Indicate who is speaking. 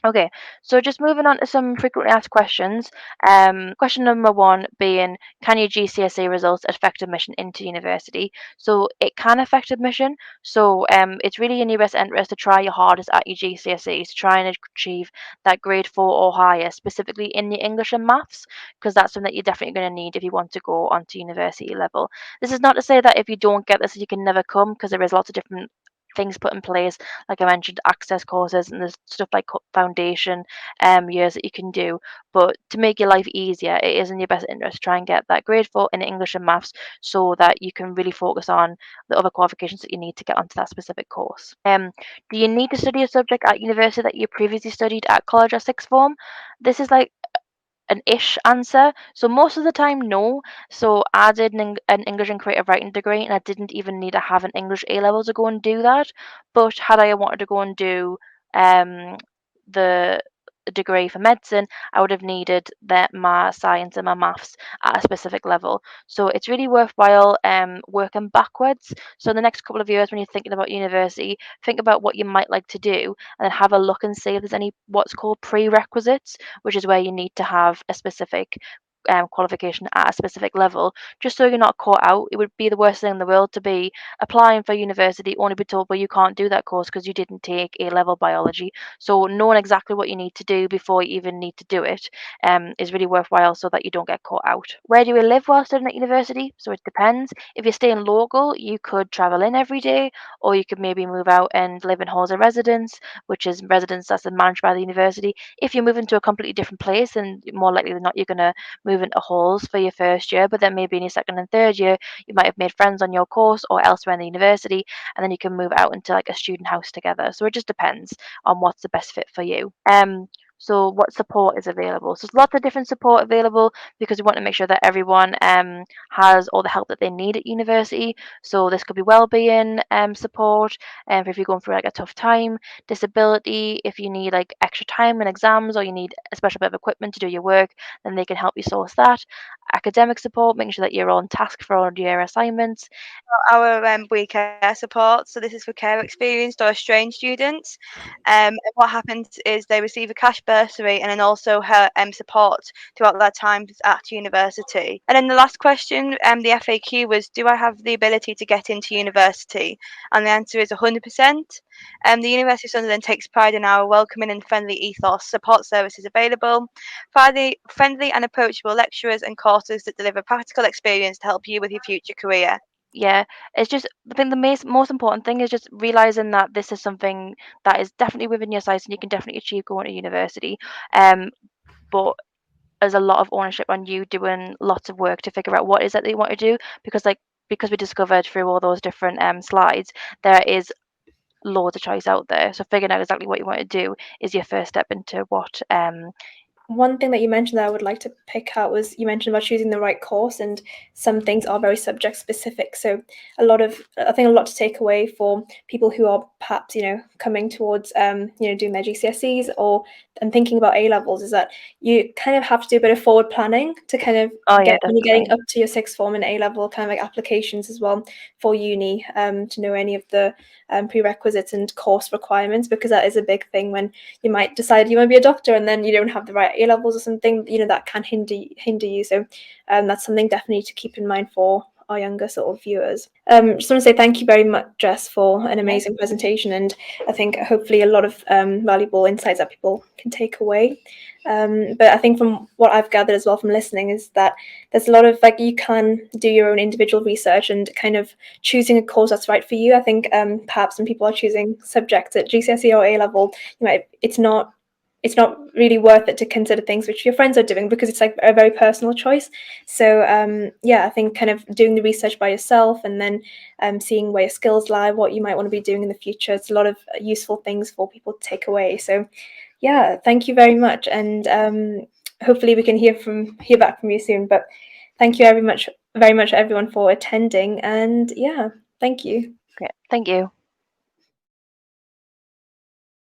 Speaker 1: Okay, so just moving on to some frequently asked questions. Question number one being, can your GCSE results affect admission into university? So it can affect admission. So it's really in your best interest to try your hardest at your GCSEs to try and achieve that grade 4 or higher, specifically in your English and maths, because that's something that you're definitely going to need if you want to go onto university level. This is not to say that if you don't get this, you can never come, because there is lots of different things put in place, like I mentioned, access courses, and there's stuff like foundation years that you can do. But to make your life easier, it is in your best interest to try and get that grade 4 in English and maths so that you can really focus on the other qualifications that you need to get onto that specific course. Do you need to study a subject at university that you previously studied at college or sixth form? This is like an ish answer. So most of the time, no. So I did an English and creative writing degree, and I didn't even need to have an English A level to go and do that. But had I wanted to go and do the degree for medicine, I would have needed that my science and my maths at a specific level. So it's really worthwhile working backwards. So in the next couple of years, when you're thinking about university, think about what you might like to do, and then have a look and see if there's any what's called prerequisites, which is where you need to have a specific qualification at a specific level, just so you're not caught out. It would be the worst thing in the world to be applying for university, only be told, well, you can't do that course because you didn't take A level biology. So knowing exactly what you need to do before you even need to do it is really worthwhile so that you don't get caught out. Where do you live while studying at university? So it depends. If you're staying local, you could travel in every day, or you could maybe move out and live in halls of residence, which is residence that's managed by the university. If you're moving to a completely different place, then more likely than not, you're going to move into halls for your first year, but then maybe in your second and third year, you might have made friends on your course or elsewhere in the university, and then you can move out into like a student house together. So it just depends on what's the best fit for you. So what support is available? So there's lots of different support available because we want to make sure that everyone has all the help that they need at university. So this could be well-being support, if you're going through like a tough time, disability, if you need like extra time in exams or you need a special bit of equipment to do your work, then they can help you source that. Academic support, making sure that you're on task for all your assignments.
Speaker 2: Our we care support, so this is for care experienced or estranged students. And what happens is they receive a cash bursary and then also her support throughout their time at university. And then the last question, the FAQ was, do I have the ability to get into university? And the answer is 100%. The University of Sunderland takes pride in our welcoming and friendly ethos. Support services available, friendly and approachable lecturers and courses that deliver practical experience to help you with your future career.
Speaker 1: Yeah, it's just, I think the most important thing is just realizing that this is something that is definitely within your sights and you can definitely achieve going to university. But there's a lot of ownership on you doing lots of work to figure out what is it that you want to do, because we discovered through all those different slides, there is loads of choice out there. So figuring out exactly what you want to do is your first step into what
Speaker 3: One thing that you mentioned that I would like to pick out was you mentioned about choosing the right course, and some things are very subject specific. So I think a lot to take away for people who are perhaps, coming towards, doing their GCSEs and thinking about A levels is that you kind of have to do a bit of forward planning to kind of
Speaker 1: oh yeah,
Speaker 3: get when you're
Speaker 1: definitely.
Speaker 3: getting up to your sixth form and A level kind of like applications as well for uni, to know any of the prerequisites and course requirements, because that is a big thing when you might decide you want to be a doctor and then you don't have the right A levels or something, that can hinder you. So that's something definitely to keep in mind for our younger sort of viewers. Just want to say thank you very much, Jess, for an amazing presentation, and I think hopefully a lot of valuable insights that people can take away. But I think from what I've gathered as well from listening is that there's a lot of you can do your own individual research and kind of choosing a course that's right for you. I think perhaps when people are choosing subjects at GCSE or A level, it's not really worth it to consider things which your friends are doing, because it's like a very personal choice. So I think kind of doing the research by yourself and then seeing where your skills lie, what you might want to be doing in the future, it's a lot of useful things for people to take away. So thank you very much, and hopefully we can hear back from you soon. But thank you very much everyone for attending, and thank you.
Speaker 1: Great. Thank you.